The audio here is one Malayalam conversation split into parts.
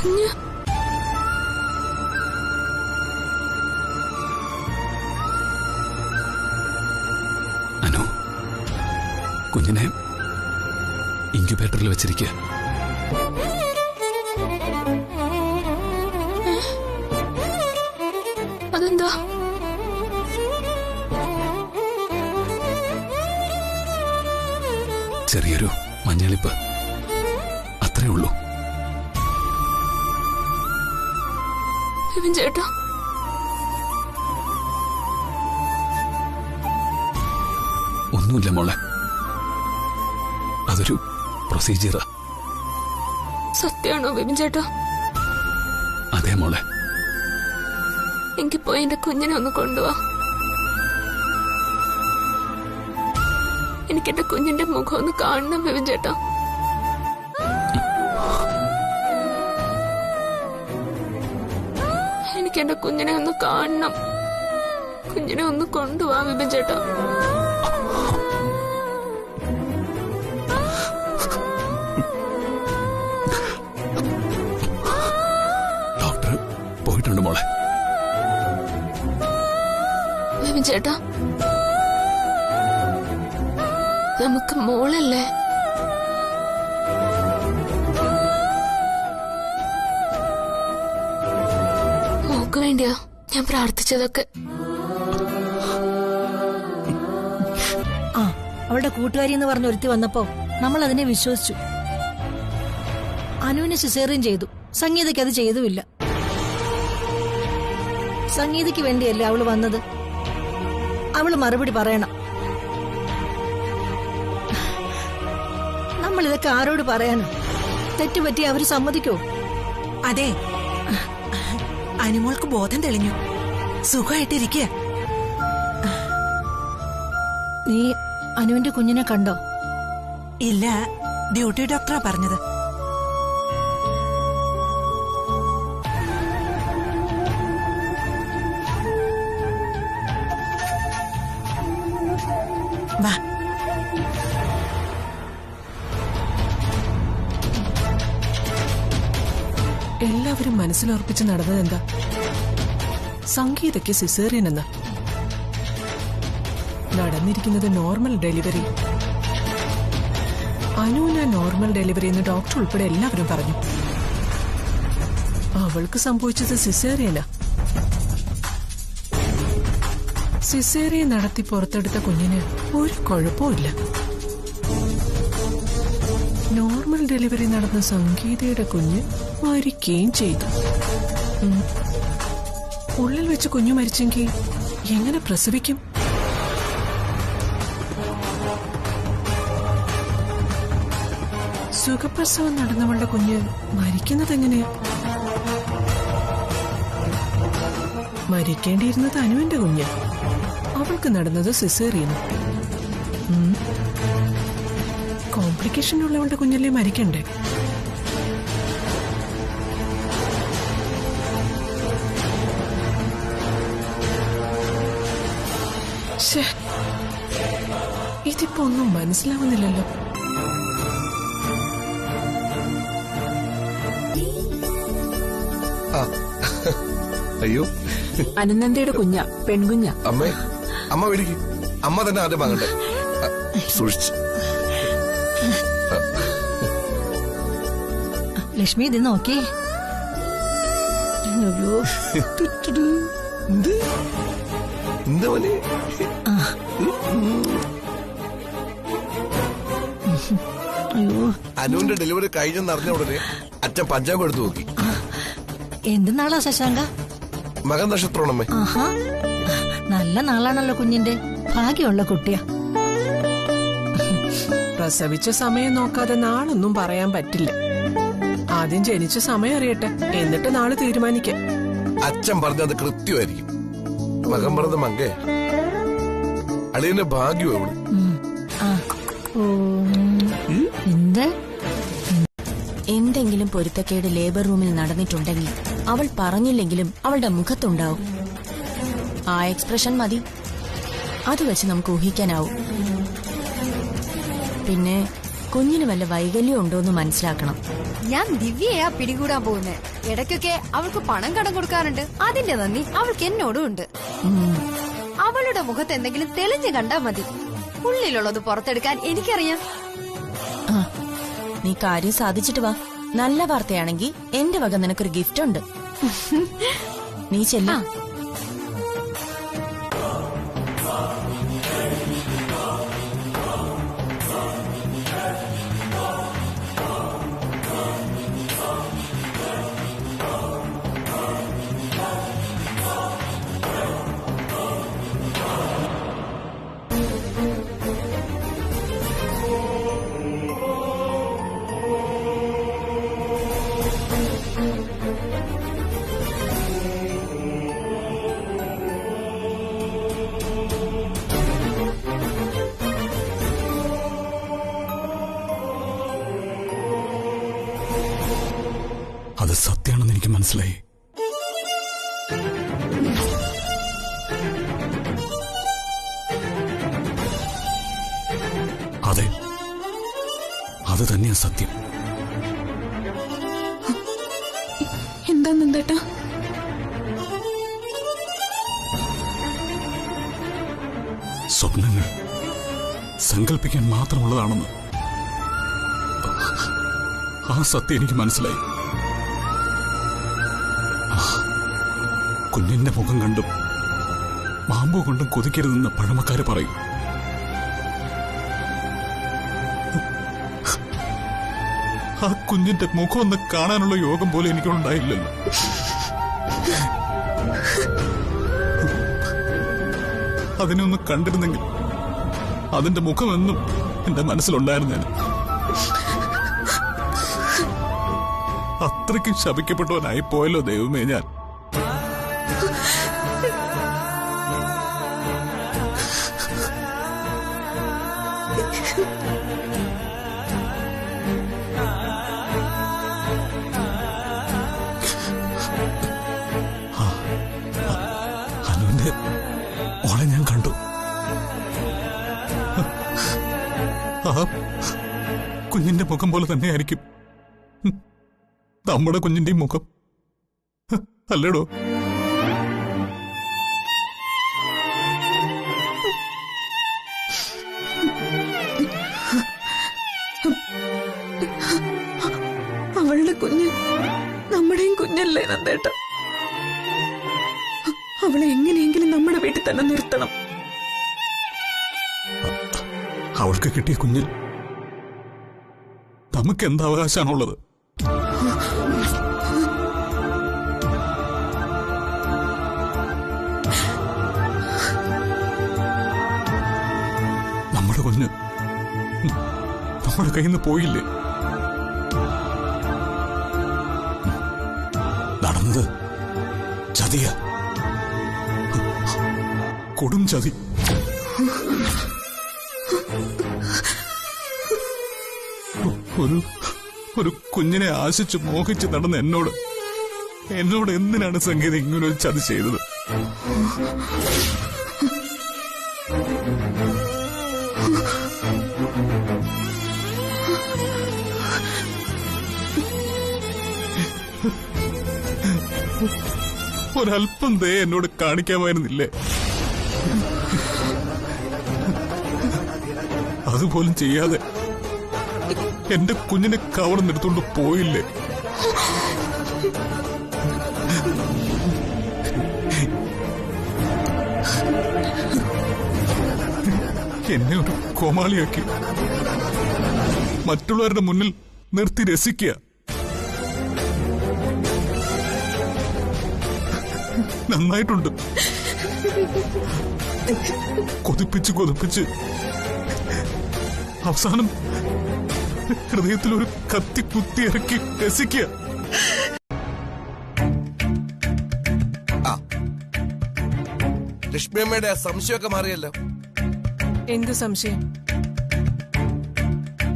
കുഞ്ഞ് അനു, കുഞ്ഞിനെ ഇൻക്യുബേറ്ററിൽ വെച്ചിരിക്കുക. അതെന്താ? ചെറിയൊരു മഞ്ഞളിപ്പ്, അത്രേ ഉള്ളൂ. ചേട്ടാ, ഒന്നുമില്ല മോളെ, അതൊരു പ്രൊസീജിയറാ. സത്യമാണോ ബിബിൻ ചേട്ടാ? അതെ മോളെ. എനിക്ക് പോയി എന്റെ കുഞ്ഞിനെ ഒന്ന് കൊണ്ടുപോവാ. എനിക്ക് എന്റെ കുഞ്ഞിന്റെ മുഖം ഒന്ന് കാണണം ബിബിൻ ചേട്ടാ. എനിക്ക് എന്റെ കുഞ്ഞിനെ ഒന്ന് കാണണം. കുഞ്ഞിനെ ഒന്ന് കൊണ്ടുപോവാ ബിബിൻ ചേട്ടാ. ഡോക്ടർ പോയിട്ടുണ്ട് മോളെ. ബിബിൻ ചേട്ടാ, നമുക്ക് മോളല്ലേ? മോക്ക് വേണ്ടിയാ ഞാൻ പ്രാർത്ഥിച്ചതൊക്കെ. അവളുടെ കൂട്ടുകാരി എന്ന് പറഞ്ഞ ഒരുത്തി വന്നപ്പോ നമ്മൾ അതിനെ വിശ്വസിച്ചു. അനുവിനെ സിസേറിയൻ ചെയ്തു, സംഗീതയ്ക്ക് അത് ചെയ്തുമില്ല. സംഗീതയ്ക്ക് വേണ്ടിയല്ലേ അവള് വന്നത്. അവള് മറുപടി പറയണം. നമ്മൾ ഇതൊക്കെ ആരോട് പറയാനോ? തെറ്റുപറ്റി അവര് സമ്മതിക്കോ? അതെ, അനുമോൾക്ക് ബോധം തെളിഞ്ഞു, സുഖമായിട്ടിരിക്കുക. നീ അനുവിന്റെ കുഞ്ഞിനെ കണ്ടോ? ഇല്ല, ഡ്യൂട്ടി ഡോക്ടറാ പറഞ്ഞത്. വാ. എല്ലാവരും മനസ്സിലുറപ്പിച്ച് നടന്നതെന്താ? സംഗീതയ്ക്ക് സിസേറിയൻ എന്ന നടന്നിരിക്കുന്നത് നോർമൽ ഡെലിവറി. അനുവിന നോർമൽ ഡെലിവറി എന്ന് ഡോക്ടർ ഉൾപ്പെടെ എല്ലാവരും പറഞ്ഞു. അവൾക്ക് സംഭവിച്ചത് സിസേറിയനാ. സിസേറിയൻ നടത്തി പുറത്തെടുത്ത കുഞ്ഞിന് ഒരു കുഴപ്പമില്ല. നോർമൽ ഡെലിവറി നടന്ന സംഗീതയുടെ കുഞ്ഞ് മരിക്കുകയും ചെയ്തു. ഉള്ളിൽ വെച്ച് കുഞ്ഞു മരിച്ചെങ്കിൽ എങ്ങനെ പ്രസവിക്കും? സുഖപ്രസവം നടന്നവളുടെ കുഞ്ഞ് മരിക്കുന്നതെങ്ങനെയാ? മരിക്കേണ്ടിയിരുന്നത് അനുവിന്റെ കുഞ്ഞ്, അവൾക്ക് നടന്നത് സിസേറിയനും. കോംപ്ലിക്കേഷൻ ഉള്ളവളുടെ കുഞ്ഞല്ലേ മരിക്കണ്ടേ? ഇതിപ്പോ ഒന്നും മനസ്സിലാവുന്നില്ലല്ലോ. അയ്യോ, അനന്തയുടെ കുഞ്ഞ, പെൺകുഞ്ഞ. അമ്മേ, അമ്മ വിളിക്ക്. അമ്മ തന്നെ ആദ്യം വാങ്ങട്ടെ. സൂക്ഷിച്ച്. ലക്ഷ്മി, ഇത് നോക്കി. എന്താ മോനെ? അനുവിന്റെ ഡെലിവറി കഴിഞ്ഞെന്ന് അറിഞ്ഞ ഉടനെ അച്ഛൻ പഞ്ചാംഗം എടുത്തു നോക്കി. എന്ത് നാളാ ശശാങ്ക? മകൻ നക്ഷത്രമാണമ്മേ. ആഹാ, നല്ല നാളാണല്ലോ കുഞ്ഞിന്റെ. ഭാഗ്യമുള്ള കുട്ടിയാ. പ്രസവിച്ച സമയം നോക്കാതെ നാളൊന്നും പറയാൻ പറ്റില്ല. ആദ്യം ജനിച്ച സമയം അറിയട്ടെ, എന്നിട്ട് നാളെ തീരുമാനിക്കാം. അച്ഛൻ പറഞ്ഞത് കൃത്യമായിരിക്കും. മകൻ പറഞ്ഞ മങ്കേ, അളിയന്റെ ഭാഗ്യം എവിടെ? എന്തെങ്കിലും പൊരുത്തക്കേട് ലേബർ റൂമിൽ നടന്നിട്ടുണ്ടെങ്കിൽ അവൾ പറഞ്ഞില്ലെങ്കിലും അവളുടെ മുഖത്തുണ്ടാവും. ആ എക്സ്പ്രഷൻ മതി, അത് വെച്ച് നമുക്ക് ഊഹിക്കാനാവും. പിന്നെ കുഞ്ഞിന് വല്ല വൈകല്യം ഉണ്ടോന്ന് മനസ്സിലാക്കണം. ഞാൻ ദിവ്യയാ പിടികൂടാൻ പോകുന്നേ. ഇടയ്ക്കൊക്കെ അവൾക്ക് പണം കടം കൊടുക്കാറുണ്ട്. അതിന്റെ നന്ദി അവൾക്ക് എന്നോടും ഉണ്ട്. അവളുടെ മുഖത്ത് എന്തെങ്കിലും തെളിഞ്ഞു കണ്ടാ മതി. ഉള്ളിലുള്ളത് പുറത്തെടുക്കാൻ എനിക്കറിയാം. നീ കാര്യം സാധിച്ചിട്ട് വാ. നല്ല വാർത്തയാണെങ്കിൽ എന്റെ വക നിനക്കൊരു ഗിഫ്റ്റ് ഉണ്ട്. നീ ചെല്ലാ. അത് സത്യമാണെന്ന് എനിക്ക് മനസ്സിലായി. അതെ, അത് തന്നെയാ സത്യം. എന്താ നന്ദേട്ടാ? സ്വപ്നങ്ങൾ സങ്കല്പിക്കാൻ മാത്രമുള്ളതാണെന്ന് ആ സത്യം എനിക്ക് മനസ്സിലായി. കുഞ്ഞിന്റെ മുഖം കണ്ടും മാമ്പു കൊണ്ടും കൊതിക്കരുതെന്ന് പഴമക്കാര് പറയും. ആ കുഞ്ഞിന്റെ മുഖം ഒന്ന് കാണാനുള്ള യോഗം പോലും എനിക്കുണ്ടായില്ലല്ലോ. അതിനൊന്ന് കണ്ടിരുന്നെങ്കിൽ അതിന്റെ മുഖമെന്നും എന്റെ മനസ്സിലുണ്ടായിരുന്നേനെ. അത്രയ്ക്കും ശപിക്കപ്പെട്ടവനായി പോയല്ലോ ദൈവമേ ഞാൻ. അനുവിന്റെ ഓളെ ഞാൻ കണ്ടു. ആ കുഞ്ഞിന്റെ മുഖം പോലെ തന്നെയായിരിക്കും നമ്മുടെ കുഞ്ഞിന്റെയും മുഖം, അല്ലേടോ? അവളുടെ കുഞ്ഞ് നമ്മുടെയും കുഞ്ഞല്ലേ നന്ദേട്ട? അവളെ എങ്ങനെയെങ്കിലും നമ്മുടെ വീട്ടിൽ തന്നെ നിർത്തണം. അവൾക്ക് കിട്ടിയ കുഞ്ഞിൽ നമുക്ക് എന്ത് അവകാശമാണുള്ളത്? നമ്മുടെ കുഞ്ഞ് നമ്മുടെ കയ്യിൽ നിന്ന് പോയില്ലേ? നടന്നത് ചതിയ, കൊടും ചതി. ഒരു കുഞ്ഞിനെ ആശിച്ച് മോഹിച്ച് നടന്ന എന്നോട് എന്തിനാണ് സംഗീത ഇങ്ങനൊരു ചതി ചെയ്തത്? ഒരല്പം ദയ എന്നോട് കാണിക്കാമായിരുന്നില്ലേ? അതുപോലും ചെയ്യാതെ എന്റെ കുഞ്ഞിനെ കവർന്നെടുത്തോണ്ട് പോയില്ലേ? എന്നെ ഒരു കോമാളിയാക്കി മറ്റുള്ളവരുടെ മുന്നിൽ നിർത്തി രസിക്കുക. നന്നായിട്ടുണ്ട്. കൊതിപ്പിച്ച് അവസാനം ഹൃദയത്തിലൊരു കത്തി കുത്തി ഇറക്കി രസിക്കുക. ലക്ഷ്മിയമ്മയുടെ ആ സംശയമൊക്കെ മാറിയല്ലോ. എന്ത് സംശയം?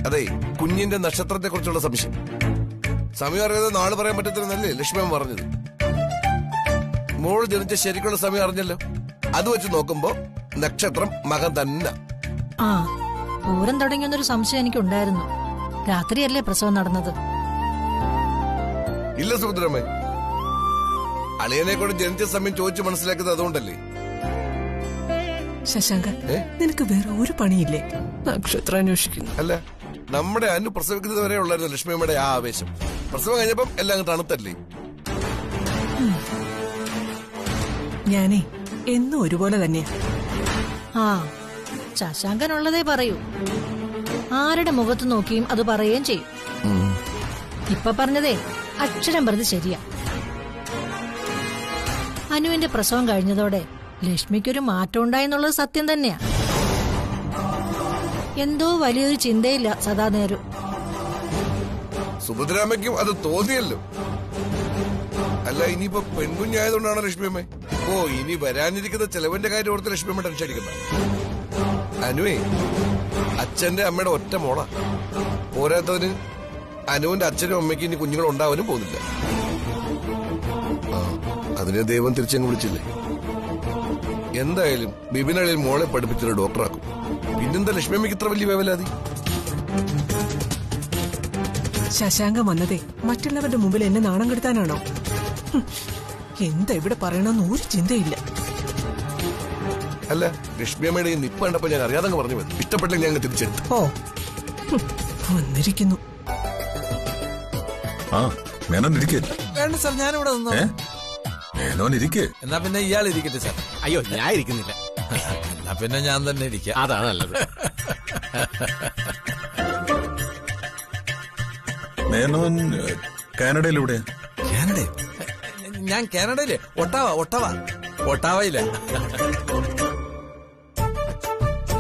അതെ, കുഞ്ഞിന്റെ നക്ഷത്രത്തെ കുറിച്ചുള്ള സംശയം. സമയം അറിയാതെ നാള് പറയാൻ പറ്റത്തില്ലെന്നല്ലേ ലക്ഷ്മിയമ്മ പറഞ്ഞത്? മോള് ജനിച്ച ശരിക്കുള്ള സമയം അറിഞ്ഞല്ലോ. അത് വെച്ച് നോക്കുമ്പോ നക്ഷത്രം മകൻ തന്നെ. ആ പൂരം തുടങ്ങിയെന്നൊരു സംശയം എനിക്കുണ്ടായിരുന്നു. രാത്രിയല്ലേ പ്രസവം നടന്നത്. ഇല്ല സുഭദ്രമ്മേ, അളിയനെ കൊണ്ട് ജനിച്ച സമയം ചോദിച്ചു മനസ്സിലാക്കുന്നത് അതുകൊണ്ടല്ലേ. ശശാങ്ക, നിനക്ക് വേറെ ഒരു പണിയില്ലേ? നക്ഷത്രം അന്വേഷിക്കുന്നു. അല്ല, നമ്മുടെ അനു പ്രസവിക്കുന്നത് വരെ ഉള്ളായിരുന്നു ലക്ഷ്മിയമ്മയുടെ ആ ആവേശം. പ്രസവം കഴിഞ്ഞപ്പം എല്ലാം തണുത്തല്ലേ. ഞാനേ എന്നും ഒരുപോലെ തന്നെയാ. ആ, ശശാങ്കനുള്ളതേ പറയൂ. ആരുടെ മുഖത്ത് നോക്കിയും അത് പറയുകയും ചെയ്യും. ഇപ്പൊ പറഞ്ഞതേ അക്ഷരം പ്രതി ശരിയാ. അനുവിന്റെ പ്രസവം കഴിഞ്ഞതോടെ ലക്ഷ്മിക്കൊരു മാറ്റം ഉണ്ടായെന്നുള്ളത് സത്യം തന്നെയാ. എന്തോ വലിയൊരു ചിന്തയില്ല സദാ നേരം. സുഭദ്രാമ്മയ്ക്കും അത് തോന്നിയല്ലോ. അല്ല, ഇനിയിപ്പോ പെൺകുഞ്ഞായതുകൊണ്ടാണ് ലക്ഷ്മിയമ്മ. ഓ, ഇനി വരാനിരിക്കുന്ന ചെലവിന്റെ കാര്യം ഓർത്ത് ലക്ഷ്മിയമ്മ ടെൻഷൻ അടിക്കുന്ന. അനുവേ അച്ഛന്റെ അമ്മയുടെ ഒറ്റ മോളാ. പോരാത്തതിന് അനുവിന്റെ അച്ഛനും അമ്മയ്ക്ക് ഇനി കുഞ്ഞുങ്ങൾ ഉണ്ടാവാനും പോകുന്നില്ല. അതിനെ ദൈവം തിരിച്ചങ്ങ് വിളിച്ചില്ലേ. എന്തായാലും ബിബിനളിൽ മോളെ പഠിപ്പിച്ചൊരു ഡോക്ടറാക്കും. പിന്നെന്താ ലക്ഷ്മിയമ്മയ്ക്ക് ഇത്ര വലിയ വേവലാതി? ശശാങ്ക വന്നതേ മറ്റുള്ളവരുടെ മുമ്പിൽ എന്നെ നാണം കെടുത്താനാണോ? എന്താ ഇവിടെ പറയണമെന്ന് ഒരു ചിന്തയില്ല. അല്ല, ലക്ഷ്മിയമ്മയുടെ ഈ നിപ്പ് കണ്ടപ്പോ ഞാൻ അറിയാതെ പറഞ്ഞു പോയി. ഇഷ്ടപ്പെട്ടില്ല ഞാൻ തിരിച്ചെടുത്തു. ഓ, വന്നിരിക്കുന്നു. ആ, മേനോൻ ഇരിക്കേ. വേണ്ട സാർ, ഞാനിവിടെ നിന്നോ. മേനോൻ ഇരിക്കേ. എന്നാ പിന്നെ ഇയാൾ ഇരിക്കട്ടെ സാർ. അയ്യോ, ഞാൻ ഇരിക്കുന്നില്ല. എന്നാ പിന്നെ ഞാൻ തന്നെ ഇരിക്കാം. അതാണ് നല്ലത്. മേനോൻ കാനഡയിലൂടെ? കാനഡയോ? ഞാൻ കാനഡയിലെ ഒട്ടാവയില്ല.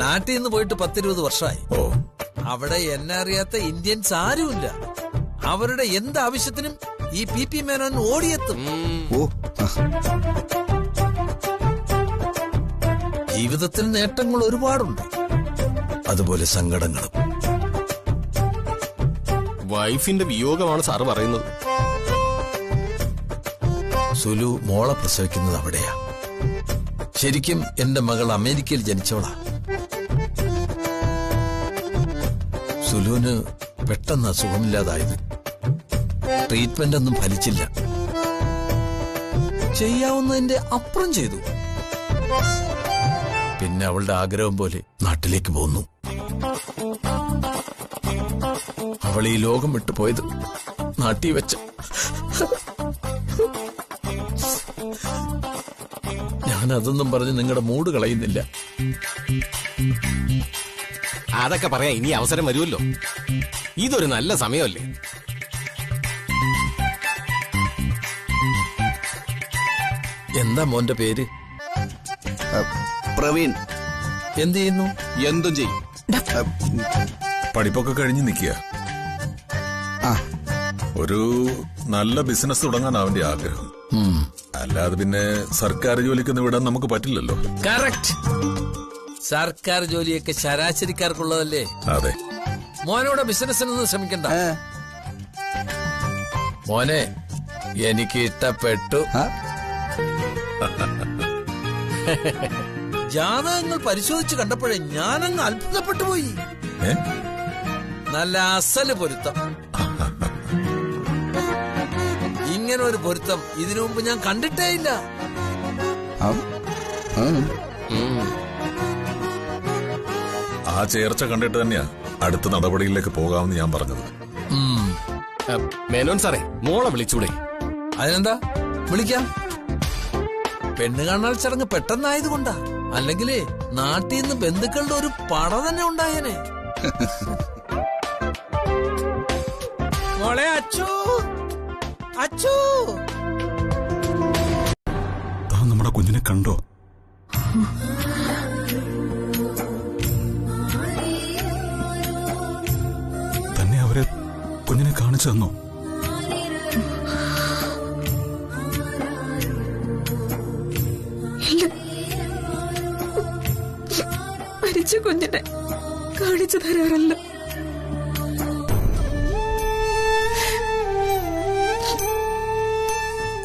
നാട്ടിൽ നിന്ന് പോയിട്ട് 10-20 വർഷമായി. ഓ, അവിടെ എന്നെ അറിയാത്ത ഇന്ത്യൻസ് ആരുമില്ല. അവരുടെ എന്ത് ആവശ്യത്തിനും ഈ PP മേനോൻ ഓടിയെത്തും. ജീവിതത്തിൽ നേട്ടങ്ങൾ ഒരുപാടുണ്ട്, അതുപോലെ സങ്കടങ്ങളും. വൈഫിന്റെ വിയോഗമാണ് സാറ് പറയുന്നത്. സുലു മോളെ പ്രസവിക്കുന്നത് അവിടെയാ. ശരിക്കും എന്റെ മകൾ അമേരിക്കയിൽ ജനിച്ചവളാ. സുലുവിന് പെട്ടെന്ന് അസുഖമില്ലാതായത്. ട്രീറ്റ്മെന്റ് ഒന്നും ഫലിച്ചില്ല. ചെയ്യാവുന്നതിന്റെ അപ്പുറം ചെയ്തു. പിന്നെ അവളുടെ ആഗ്രഹം പോലെ നാട്ടിലേക്ക് പോന്നു. അവൾ ഈ ലോകം വിട്ടുപോയത് നാട്ടിൽ വെച്ച. ഞാൻ അതൊന്നും പറഞ്ഞ് നിങ്ങളുടെ മൂഡ് കളയുന്നില്ല. അതൊക്കെ പറയാ ഇനി അവസരം വരുമല്ലോ. ഇതൊരു നല്ല സമയമല്ലേ. എന്താ മോന്റെ പേര്? പ്രവീൺ. എന്ത് ചെയ്യുന്നു? എന്തും ചെയ്യും. പഠിപ്പൊക്കെ കഴിഞ്ഞ് നിൽക്കുക. ഒരു നല്ല ബിസിനസ് തുടങ്ങാൻ അവന്റെ ആഗ്രഹം. അല്ലാതെ പിന്നെ സർക്കാർ ജോലിക്കൊന്നും വിടാൻ നമുക്ക് പറ്റില്ലല്ലോ. കറക്റ്റ്. സർക്കാർ ജോലിയൊക്കെ ശരാശരിക്കാർക്കുള്ളതല്ലേ. അതെ. മോനോടെ ബിസിനസ്സിനൊന്നും ശ്രമിക്കണ്ട. മോനെ, എനിക്ക് ഇഷ്ടപ്പെട്ടു. ജാതകങ്ങൾ പരിശോധിച്ച് കണ്ടപ്പോഴേ ഞാനങ്ങ് അത്ഭുതപ്പെട്ടു പോയി. നല്ല അസല് പൊരുത്തം. ഇങ്ങനെ ഒരു പൊരുത്തം ഇതിനു മുമ്പ് ഞാൻ കണ്ടിട്ടേ ഇല്ല. ആ ചേർച്ച കണ്ടിട്ട് തന്നെയാ അടുത്ത നടപടിയിലേക്ക് പോകാമെന്ന് ഞാൻ പറഞ്ഞത്. മേനോൻ സാറേ, മോളെ വിളിച്ചൂടെ? അതിനെന്താ, വിളിക്കാം. പെണ്ണ് കാണാൻ ചടങ്ങ് പെട്ടെന്നായതുകൊണ്ടാ. അല്ലെങ്കിലേ നാട്ടിൽ നിന്ന് ബന്ധുക്കളുടെ ഒരു പട തന്നെ ഉണ്ടായേനെ. മോളെ, അച്ചു അച്ചു, നമ്മുടെ കുഞ്ഞിനെ കണ്ടോ? തന്നെ അവരെ കുഞ്ഞിനെ കാണിച്ചു തന്നോ? മരിച്ച കുഞ്ഞിനെ കാണിച്ചു തരാറല്ല.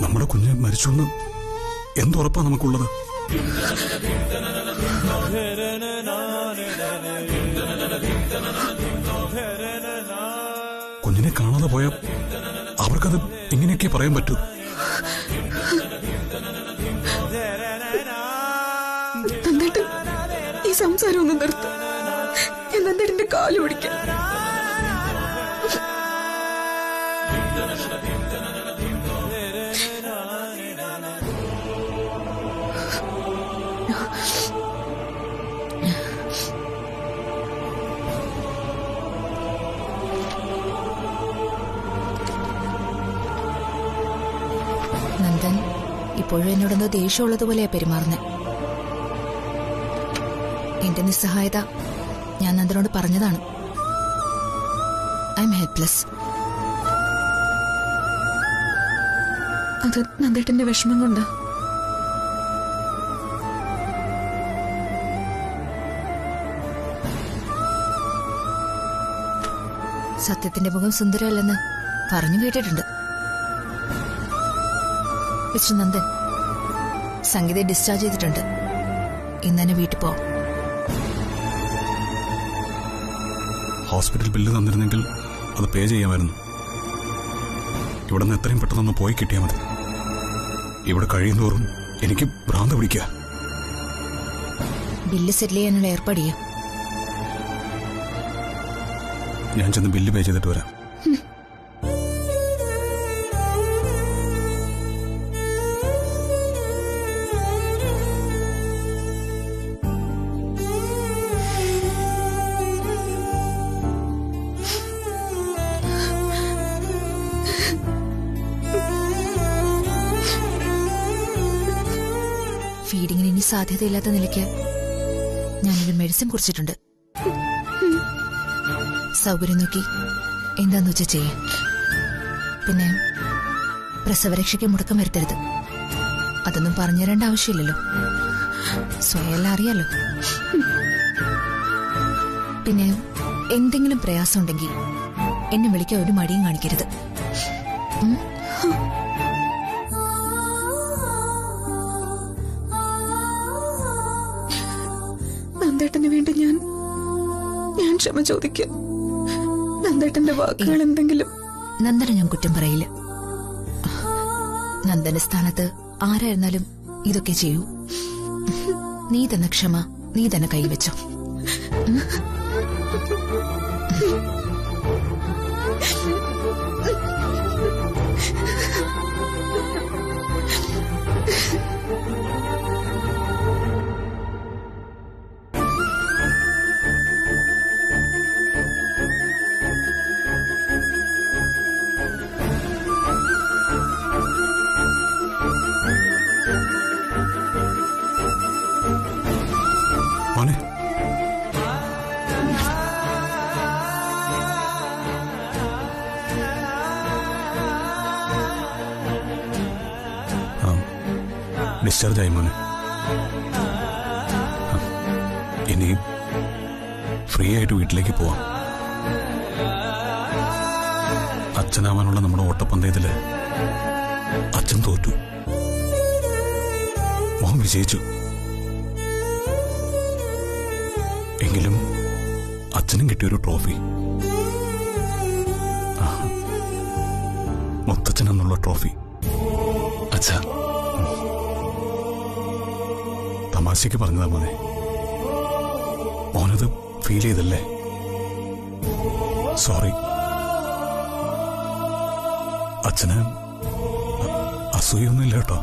നമ്മുടെ കുഞ്ഞ് മരിച്ചെന്ന് എന്തുറപ്പാ നമുക്കുള്ളത്? നിന്നെ കാണാതെ പോയ അവർക്കത് ഇങ്ങനെയൊക്കെ പറയാൻ പറ്റൂ. നന്ദേട്ടൻ ഈ സംസാരം ഒന്ന് നിർത്ത. ഞാൻ നന്ദേട്ടന്റെ കാല് പിടിക്കാം. നന്ദൻ ഇപ്പോഴും എന്നോടെന്തോ ദേഷ്യമുള്ളതുപോലെയാ പെരുമാറുന്നത്. എന്റെ നിസ്സഹായത ഞാൻ നന്ദനോട് പറഞ്ഞതാണ്. I M helpless. അത് നന്ദേട്ടന്റെ വിഷമം കൊണ്ടാ. സത്യത്തിന്റെ മുഖം സുന്ദരമല്ലെന്ന് പറഞ്ഞു കേട്ടിട്ടുണ്ട്. മിസ്റ്റർ നന്ദൻ, സംഗീതയെ ഡിസ്ചാർജ് ചെയ്തിട്ടുണ്ട്. ഇന്ന് തന്നെ വീട്ടിൽ പോവാം. ഹോസ്പിറ്റൽ ബില്ല് തന്നിരുന്നെങ്കിൽ അത് പേ ചെയ്യാമായിരുന്നു. ഇവിടെ നിന്ന് എത്രയും പെട്ടെന്നൊന്ന് പോയി കിട്ടിയാൽ മതി. ഇവിടെ കഴിയുന്നോറും എനിക്ക് ഭ്രാന്ത് പിടിക്കുക. ബില്ല് സെറ്റിൽ ചെയ്യാനുള്ള ഏർപ്പാട് ചെയ്യാം. ഞാൻ ചെന്ന് ബില്ല് പേ ചെയ്തിട്ട് വരാം. ഫീഡിങ്ങിന് ഇനി സാധ്യതയില്ലാത്ത നിലയ്ക്ക് ഞാനൊരു മെഡിസിൻ കുറിച്ചിട്ടുണ്ട്. സൗകര്യം നോക്കി എന്താന്ന് വെച്ചാൽ ചെയ്യാം. പിന്നെ പ്രസവരക്ഷയ്ക്ക് മുടക്കം വരുത്തരുത്. അതൊന്നും പറഞ്ഞു തരേണ്ട ആവശ്യമില്ലല്ലോ, സ്വയം എല്ലാം അറിയാലോ. പിന്നെ എന്തെങ്കിലും പ്രയാസം ഉണ്ടെങ്കിൽ എന്നെ വിളിക്കാൻ ഒരു മടിയും കാണിക്കരുത്. നന്ദേട്ടന് വേണ്ടി ഞാൻ ക്ഷമ ചോദിക്കാം. നന്ദേട്ടന്റെ വാക്കുകൾ എന്തെങ്കിലും. നന്ദനെ ഞാൻ കുറ്റം പറയില്ല. നന്ദന്റെ സ്ഥാനത്ത് ആരായിരുന്നാലും ഇതൊക്കെ ചെയ്യൂ. നീ തന്ന ക്ഷമ നീ തന്നെ കൈവച്ചോ. മോനെ, ഡിസ്ചാർജ് ആയി മോനെ. ഇനി ഫ്രീ ആയിട്ട് വീട്ടിലേക്ക് പോവാം. അച്ഛനാവാനുള്ള നമ്മുടെ ഓട്ടപ്പന്തയത്തില് അച്ഛൻ തോറ്റു, മോൻ വിജയിച്ചു. എങ്കിലും അച്ഛനും കിട്ടിയൊരു ട്രോഫി, മുത്തച്ഛൻ എന്നുള്ള ട്രോഫി. അച്ഛാ, തമാശയ്ക്ക് പറഞ്ഞതാ മോനെ. മോനത് ഫീൽ ചെയ്തല്ലേ? സോറി. അച്ഛന് അസൂയൊന്നുമില്ല കേട്ടോ.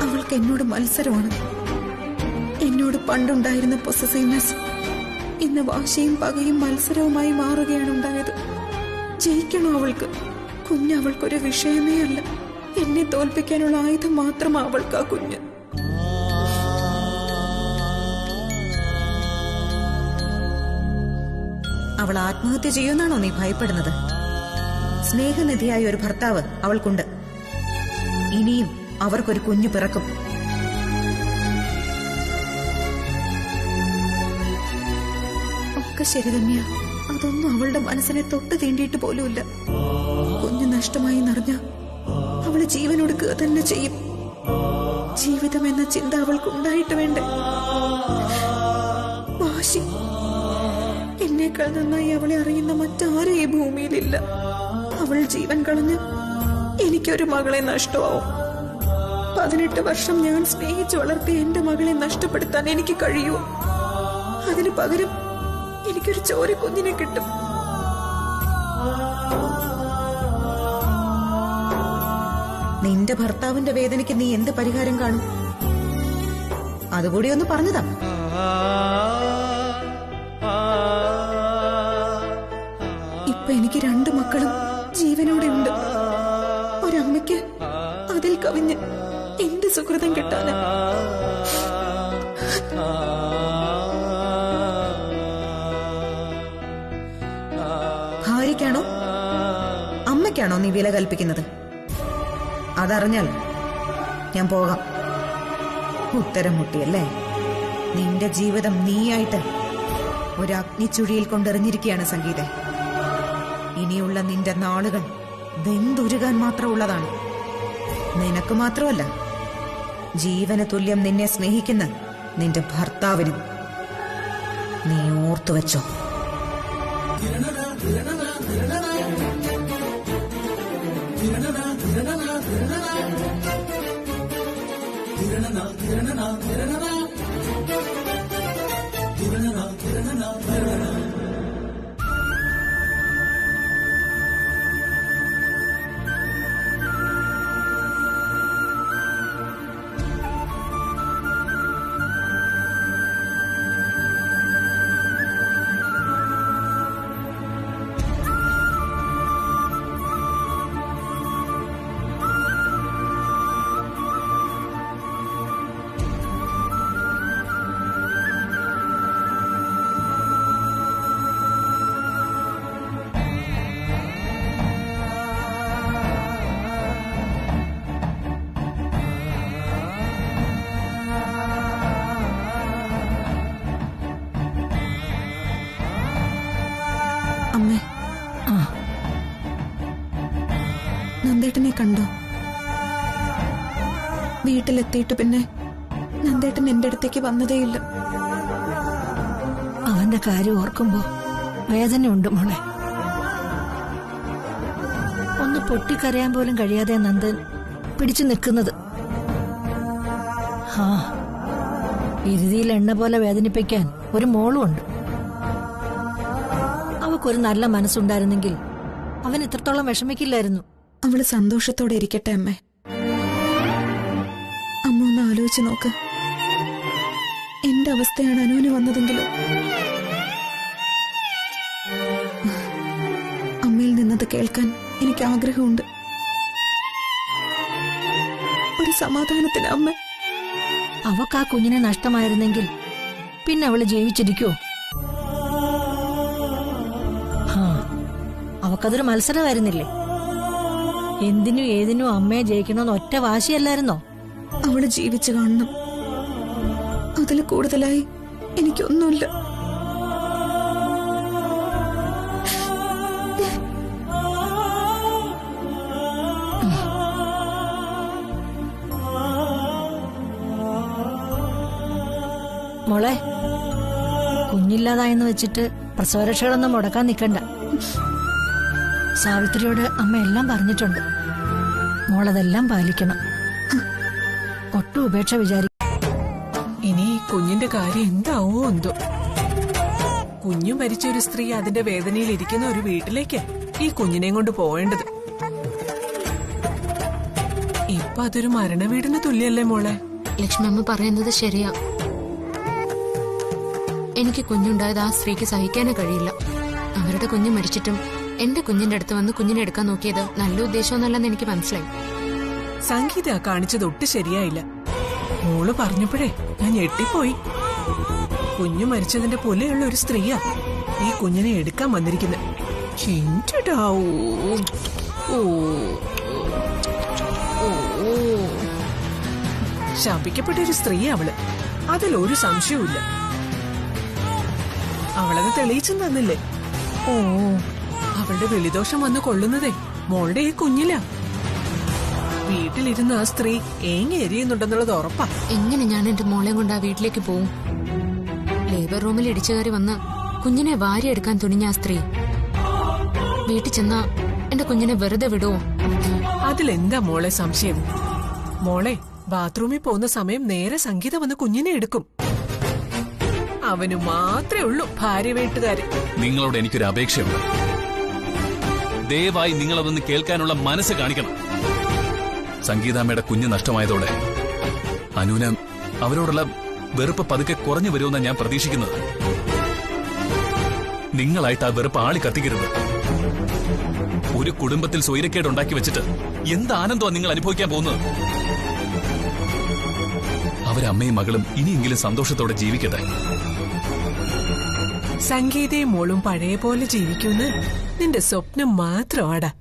അവൾക്ക് എന്നോട് മത്സരമാണ്. എന്നോട് പണ്ടുണ്ടായിരുന്ന പൊസസീവ്നെസ് ഇന്ന് വാശിയും പകയും മത്സരവുമായി മാറുകയാണ് ഉണ്ടായത്. ജയിക്കണോ അവൾക്ക്? കുഞ്ഞവൾക്കൊരു വിഷയമേ അല്ല. എന്നെ തോൽപ്പിക്കാനുള്ള ആയുധം മാത്രമാ അവൾക്ക് ആ കുഞ്ഞ്. അവൾ ആത്മഹത്യ ചെയ്യുമെന്നാണോ നീ ഭയപ്പെടുന്നത്? സ്നേഹനിധിയായ ഒരു ഭർത്താവ് അവൾക്കുണ്ട്. ഇനിയും അവർക്കൊരു കുഞ്ഞു പിറക്കും. ഒക്കെ ശരി തന്നെയാ. അതൊന്നും അവളുടെ മനസ്സിനെ തൊട്ട് തീണ്ടിയിട്ട് പോലുമില്ല. കുഞ്ഞു നഷ്ടമായി എന്നറിഞ്ഞ അവള് ജീവൻ ഒടുക്കുക തന്നെ ചെയ്യും. ജീവിതം എന്ന ചിന്ത അവൾക്ക് ഉണ്ടായിട്ട് വേണ്ടേ? വാശി എന്നേക്കാൾ നന്നായി അവളെ അറിയുന്ന മറ്റാരും ഈ ഭൂമിയിലില്ല. അവൾ ജീവൻ കളഞ്ഞ് എനിക്കൊരു മകളെ നഷ്ടമാവും. 18 വർഷം ഞാൻ സ്നേഹിച്ചു വളർത്തിയ എന്റെ മകളെ നഷ്ടപ്പെടുത്താൻ എനിക്ക് കഴിയുമോ? അതിനു പകരം എനിക്കൊരു ചോര കുഞ്ഞിനെ കിട്ടും. നിന്റെ ഭർത്താവിന്റെ വേദനയ്ക്ക് നീ എന്ത് പരിഹാരം കാണും? അതുകൂടി ഒന്ന് പറഞ്ഞതാ. ഇപ്പൊ എനിക്ക് 2 മക്കളും ജീവനോടെ ഉണ്ട്. ഒരമ്മയ്ക്ക് അതിൽ കവിഞ്ഞ് എന്ത് സുഹൃതം കിട്ടാന്? ഭാര്യയ്ക്കാണോ അമ്മയ്ക്കാണോ നീ വില കൽപ്പിക്കുന്നത്? അതറിഞ്ഞാൽ ഞാൻ പോകാം. ഉത്തരം മുട്ടിയല്ലേ? നിന്റെ ജീവിതം നീയായിട്ട് ഒരു അഗ്നിച്ചുഴിയിൽ കൊണ്ടെറിഞ്ഞിരിക്കുകയാണ് സംഗീത. ഇനിയുള്ള നിന്റെ നാളുകൾ വെന്തുരുകാൻ മാത്രമുള്ളതാണ്. നിനക്ക് മാത്രമല്ല, ജീവന് തുല്യം നിന്നെ സ്നേഹിക്കുന്ന നിന്റെ ഭർത്താവിനും. നീ ഓർത്തുവെച്ചോ. അമ്മേ, നന്ദേട്ടനെ കണ്ടോ? വീട്ടിലെത്തിയിട്ട് പിന്നെ നന്ദേട്ടൻ എന്റെ അടുത്തേക്ക് വന്നതേയില്ല. അവന്റെ കാര്യം ഓർക്കുമ്പോ വേദനയുണ്ട് മോളെ. ഒന്ന് പൊട്ടിക്കരയാൻ പോലും കഴിയാതെ നന്ദൻ പിടിച്ചു നിൽക്കുന്നത്. ഇരുതിയിൽ എണ്ണ പോലെ വേദനിപ്പിക്കാൻ ഒരു മോളും ഉണ്ട്. അവക്കൊരു നല്ല മനസ്സുണ്ടായിരുന്നെങ്കിൽ അവൻ ഇത്രത്തോളം വിഷമിക്കില്ലായിരുന്നു. അവള് സന്തോഷത്തോടെ ഇരിക്കട്ടെ അമ്മേ. അമ്മ ഒന്ന് ആലോചിച്ച് നോക്ക്. എന്റെ അവസ്ഥയാണ് അനുവിന് വന്നതെങ്കിലും അമ്മയിൽ നിന്നത് കേൾക്കാൻ എനിക്ക് ആഗ്രഹമുണ്ട്. ഒരു സമാധാനത്തിന് അമ്മ. അവക്ക് ആ കുഞ്ഞിനെ നഷ്ടമായിരുന്നെങ്കിൽ പിന്നെ അവള് ജീവിച്ചിരിക്കോ? അവക്കതൊരു മത്സരമായിരുന്നില്ലേ? എന്തിനും ഏതിനും അമ്മയെ ജയിക്കണമെന്ന് ഒറ്റ വാശിയല്ലായിരുന്നോ? അവള് ജീവിച്ചു കാണണം. അതിൽ കൂടുതലായി എനിക്കൊന്നുമില്ല. മോളെ, കുഞ്ഞില്ലാതായെന്ന് വെച്ചിട്ട് പ്രസവരക്ഷകളൊന്നും മുടക്കാൻ നിൽക്കണ്ട. സാവിത്രിയോട് അമ്മ എല്ലാം പറഞ്ഞിട്ടുണ്ട്. മോളതെല്ലാം പാലിക്കണം. ഒട്ടും ഉപേക്ഷ ഇനി ഈ കുഞ്ഞിന്റെ കാര്യം എന്താവോ എന്തോ. കുഞ്ഞു മരിച്ച ഒരു സ്ത്രീ അതിന്റെ വേദനയിൽ ഇരിക്കുന്ന ഒരു വീട്ടിലേക്ക് ഈ കുഞ്ഞിനെയും കൊണ്ട് പോവേണ്ടത്. ഇപ്പൊ അതൊരു മരണവീടിന് തുല്യല്ലേ മോളെ? ലക്ഷ്മമ്മ പറയുന്നത് ശരിയാ. എനിക്ക് കുഞ്ഞുണ്ടായത് ആ സ്ത്രീക്ക് സഹിക്കാനേ കഴിയില്ല. അവരുടെ കുഞ്ഞ് മരിച്ചിട്ടും എന്റെ കുഞ്ഞിന്റെ അടുത്ത് വന്ന് കുഞ്ഞിനെ എടുക്കാൻ നോക്കിയത് നല്ല ഉദ്ദേശമൊന്നുമല്ലെന്ന് എനിക്ക് മനസ്സിലായി. സംഗീത കാണിച്ചത് ഒട്ടും ശരിയായില്ല. മോള് പറഞ്ഞപ്പോഴേ ഞാൻ ഞെട്ടിപ്പോയി. കുഞ്ഞു മരിച്ചതിന്റെ പൊലെയുള്ള ഒരു സ്ത്രീയാ ഈ കുഞ്ഞിനെ എടുക്കാൻ വന്നിരിക്കുന്നത്. ശപിക്കപ്പെട്ട ഒരു സ്ത്രീ അവള്, അതിലൊരു സംശയവുമില്ല. അവളത് തെളിയിച്ചും തന്നില്ലേ? അവളുടെ വെളിദോഷം വന്ന് കൊള്ളുന്നതേ മോളുടെ ഈ കുഞ്ഞില. വീട്ടിലിരുന്ന് ആ സ്ത്രീ ഏങ്ങി എരിയുന്നുണ്ടെന്നുള്ളത് ഉറപ്പാ. എങ്ങനെ ഞാൻ എന്റെ മോളെ കൊണ്ട് ആ വീട്ടിലേക്ക് പോവും? ലേബർ റൂമിൽ ഇടിച്ചു കയറി വന്ന് കുഞ്ഞിനെ വാരിയെടുക്കാൻ തുനിഞ്ഞ ആ സ്ത്രീ വീട്ടിൽ ചെന്നാ എന്റെ കുഞ്ഞിനെ വെറുതെ വിടുവോ? അതിലെന്താ മോളെ സംശയം? മോളെ ബാത്റൂമിൽ പോകുന്ന സമയം നേരെ സംഗീത വന്ന് കുഞ്ഞിനെ എടുക്കും. അവന് മാത്രമേ ഉള്ളൂ ഭാര്യ വീട്ടുകാര്. നിങ്ങളോട് എനിക്കൊരു അപേക്ഷയുണ്ട്. ദയവായി നിങ്ങളതൊന്ന് കേൾക്കാനുള്ള മനസ്സ് കാണിക്കണം. സംഗീതാമ്മയുടെ കുഞ്ഞ് നഷ്ടമായതോടെ അനുവിന് അവരോടുള്ള വെറുപ്പ് പതുക്കെ കുറഞ്ഞു വരുമെന്നാണ് ഞാൻ പ്രതീക്ഷിക്കുന്നത്. നിങ്ങളായിട്ട് ആ വെറുപ്പ് ആളി കത്തിക്കരുത്. ഒരു കുടുംബത്തിൽ സ്വൈരക്കേട് ഉണ്ടാക്കി വെച്ചിട്ട് എന്ത് ആനന്ദമാണ് നിങ്ങൾ അനുഭവിക്കാൻ പോകുന്നത്? അവരമ്മയും മകളും ഇനിയെങ്കിലും സന്തോഷത്തോടെ ജീവിക്കട്ടെ. സംഗീതയും മോളും പഴയ പോലെ ജീവിക്കുമെന്ന് നിന്റെ സ്വപ്നം മാത്രമാടാ.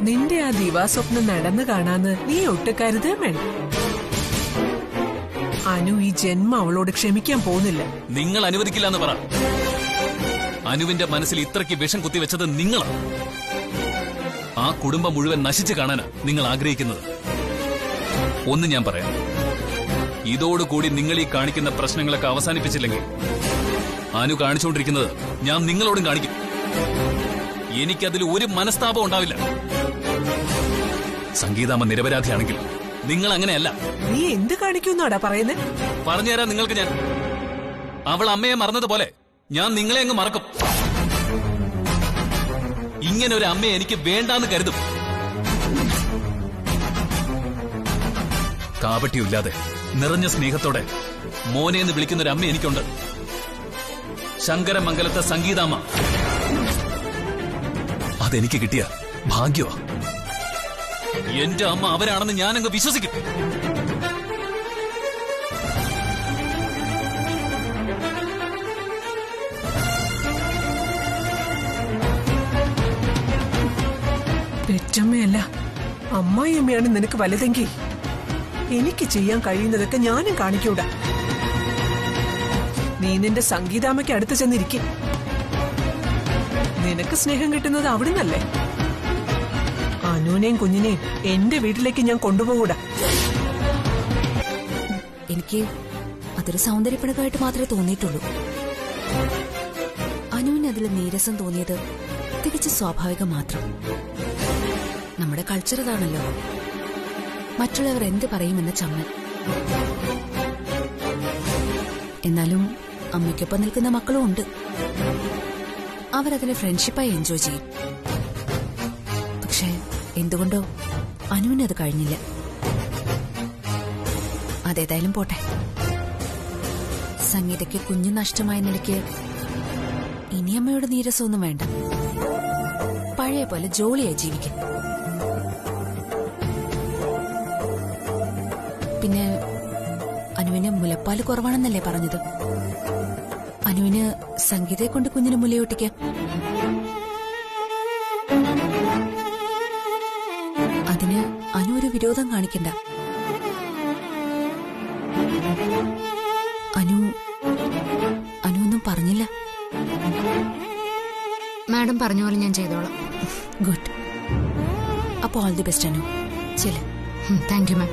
നിന്റെ ആ ദിവാസ്വപ്നം നടന്നു കാണാന്ന് നീ ഒട്ട് കരുതേ വേണ്ട. അനു ഈ ജന്മം അവളോട് ക്ഷമിക്കാൻ പോകുന്നില്ല. നിങ്ങൾ അനുവദിക്കില്ല എന്ന് പറ. അനുവിന്റെ മനസ്സിൽ ഇത്രയ്ക്ക് വിഷം കുത്തിവെച്ചത് നിങ്ങളാണ്. ആ കുടുംബം മുഴുവൻ നശിച്ചു കാണാനാ നിങ്ങൾ ആഗ്രഹിക്കുന്നത്. ഒന്ന് ഞാൻ പറയാം, ഇതോടുകൂടി നിങ്ങൾ ഈ കാണിക്കുന്ന പ്രശ്നങ്ങളൊക്കെ അവസാനിപ്പിച്ചില്ലെങ്കിൽ അനു കാണിച്ചുകൊണ്ടിരിക്കുന്നത് ഞാൻ നിങ്ങളോടും കാണിക്കും. എനിക്കതിൽ ഒരു മനസ്താപം ഉണ്ടാവില്ല. സംഗീതാമ്മ നിരപരാധിയാണെങ്കിൽ നിങ്ങൾ അങ്ങനെയല്ല. നീ എന്ത് കാണിക്കുന്നാടാ പറയുന്നത്? പറഞ്ഞുതരാം നിങ്ങൾക്ക് ഞാൻ. അവൾ അമ്മയെ മറന്നതുപോലെ ഞാൻ നിങ്ങളെ അങ്ങ് മറക്കും. ഇങ്ങനെ ഒരു അമ്മയെ എനിക്ക് വേണ്ടാന്ന് കരുതും. കാപട്യമില്ലാതെ നിറഞ്ഞ സ്നേഹത്തോടെ മോനെ എന്ന് വിളിക്കുന്ന ഒരു അമ്മ എനിക്കുണ്ട്. ശങ്കരമംഗലത്തെ സംഗീതാമ്മ. അതെനിക്ക് കിട്ടിയ ഭാഗ്യമാ. എന്റെ അമ്മ അവരാണെന്ന് ഞാനങ്ങ് വിശ്വസിക്കും. പെറ്റമ്മയല്ല അമ്മായിയമ്മയാണ് നിനക്ക് വലുതെങ്കിൽ എനിക്ക് ചെയ്യാൻ കഴിയുന്നതൊക്കെ ഞാനും കാണിക്കൂടാ. നീ നിന്റെ സംഗീതാമ്മയ്ക്ക് അടുത്ത് ചെന്നിരിക്കും. നിനക്ക് സ്നേഹം കിട്ടുന്നത് അവിടുന്നല്ലേ? അനുവിനെയും കുഞ്ഞിനെയും എന്റെ വീട്ടിലേക്ക് ഞാൻ കൊണ്ടുപോകൂടാ. എനിക്ക് അതൊരു സൗന്ദര്യപ്പെടുകയായിട്ട് മാത്രമേ തോന്നിയിട്ടുള്ളൂ. അനുവിന് അതിൽ നീരസം തോന്നിയത് തികച്ച് സ്വാഭാവികം മാത്രം. നമ്മുടെ കൾച്ചർ ഇതാണല്ലോ, മറ്റുള്ളവർ എന്ത് പറയുമെന്ന ചമ്മൽ. എന്നാലും അമ്മയ്ക്കൊപ്പം നിൽക്കുന്ന മക്കളും ഉണ്ട്. അവരതിനെ ഫ്രണ്ട്ഷിപ്പായി എൻജോയ് ചെയ്യും. പക്ഷേ എന്തുകൊണ്ടോ അനുവിനത് കഴിഞ്ഞില്ല. അതേതായാലും പോട്ടെ. സംഗീതയ്ക്ക് കുഞ്ഞു നഷ്ടമായ നിലയ്ക്ക് ഇനി അമ്മയുടെ നീരസമൊന്നും വേണ്ട. പഴയ പോലെ ജോളിയായി ജീവിക്കും. പിന്നെ അനുവിന് മുലപ്പാല് കുറവാണെന്നല്ലേ പറഞ്ഞത്? അനുവിന് സംഗീതയെ കൊണ്ട് കുഞ്ഞിന് മുലയൊട്ടിക്കാം. അതിന് അനു ഒരു വിരോധം കാണിക്കണ്ട. അനു ഒന്നും പറഞ്ഞില്ല. മാഡം പറഞ്ഞ പോലെ ഞാൻ ചെയ്തോളാം. ഗുഡ്. അപ്പൊ ഓൾ ദി ബെസ്റ്റ് അനു. ചെല്ല്. Thank you ma'am.